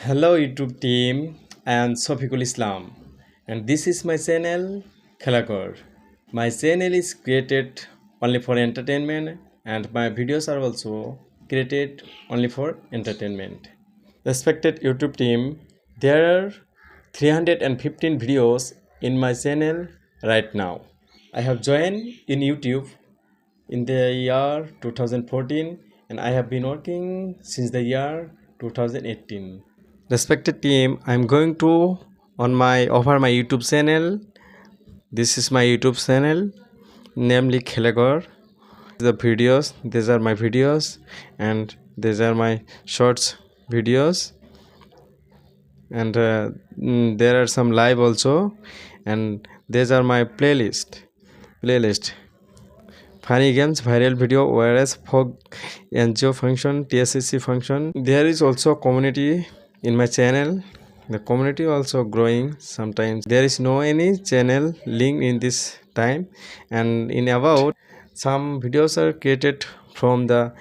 Hello YouTube team, I am Sofikul Islam and this is my channel Khelaghar. My channel is created only for entertainment and my videos are also created only for entertainment. Respected YouTube team, there are 315 videos in my channel right now. I have joined in YouTube in the year 2014 and I have been working since the year 2018. Respected team, I'm going to offer my YouTube channel. This is my YouTube channel, namely khelaghar. These are my videos, and these are my shorts videos, and there are some live also, and these are my playlist. Funny games, viral video, whereas folk NGO function, TSCC function. There is also community in my channel. The community also growing. Sometimes there is no any channel link in this time, and in about some videos are created from the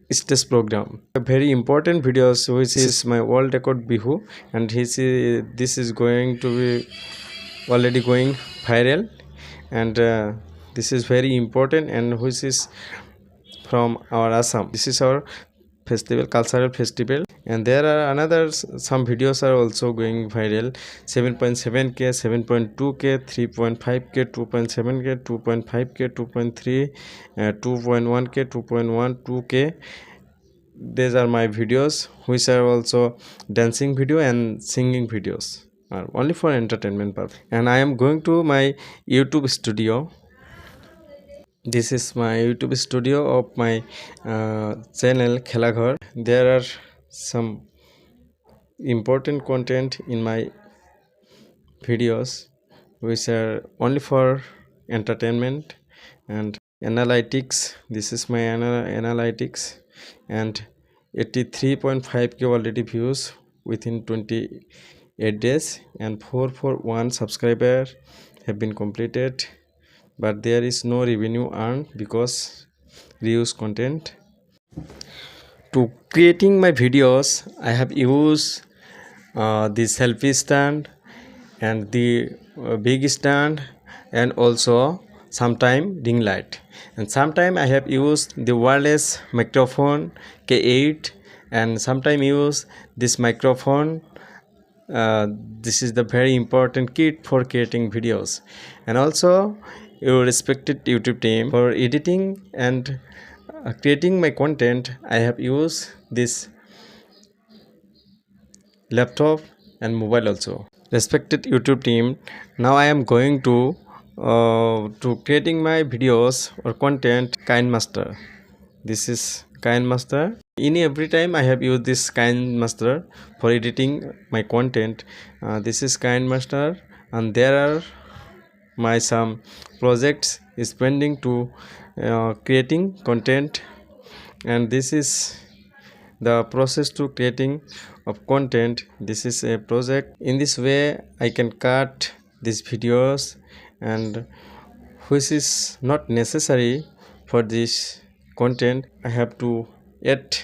stage program. A very important videos which is my world record bihu, and this is going to be already going viral, and this is very important, and which is from our Assam. This is our cultural festival, and there are some videos are also going viral. 7.7k, 7.2k, 3.5k, 2.7k, 2.5k, 2.3, 2.1k, 2.12k. These are my videos, which are also dancing video and singing videos, are only for entertainment purpose. And I am going to my YouTube studio. This is my YouTube studio of my channel Khelaghar. There are some important content in my videos which are only for entertainment and analytics. This is my analytics, and 83.5k already views within 28 days, and 441 subscriber have been completed, but there is no revenue earned because reuse content. To creating my videos, I have used the selfie stand and the big stand, and also sometime ring light, and sometime I have used the wireless microphone K8, and sometime use this microphone. This is the very important kit for creating videos. And also, your respected YouTube team, for editing and creating my content, I have used this laptop and mobile also. Respected YouTube team, now I am going to creating my videos or content KineMaster. This is KineMaster. In every time I have used this KineMaster for editing my content. This is KineMaster, and there are my some projects is pending to creating content, and this is the process to creating of content. This is a project. In this way I can cut these videos, and which is not necessary for this content. I have to add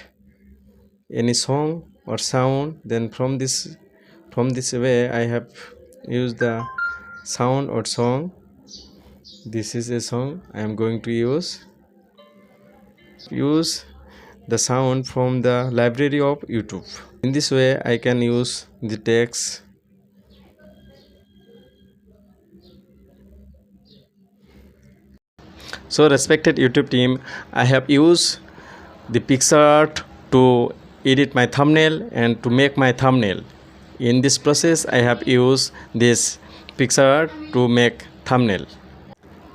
any song or sound, then from this way I have used the sound or song. This is a song I am going to use the sound from the library of YouTube. In this way I can use the text. So respected YouTube team, I have used the PixArt to edit my thumbnail and to make my thumbnail. In this process I have used this PixArt to make thumbnail.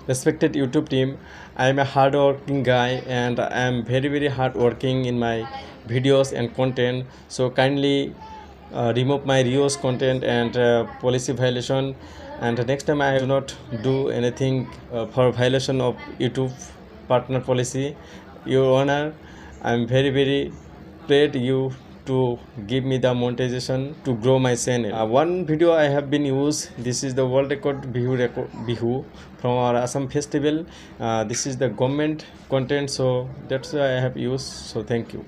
Respected YouTube team, I am a hardworking guy, and I am very hardworking in my videos and content. So kindly remove my reuse content and policy violation, and next time I will not do anything for violation of YouTube partner policy. Your honor, I am very glad you to give me the monetization to grow my channel. One video I have been used. This is the world record bihu from our Assam festival. This is the government content, so that's why I have used. So thank you.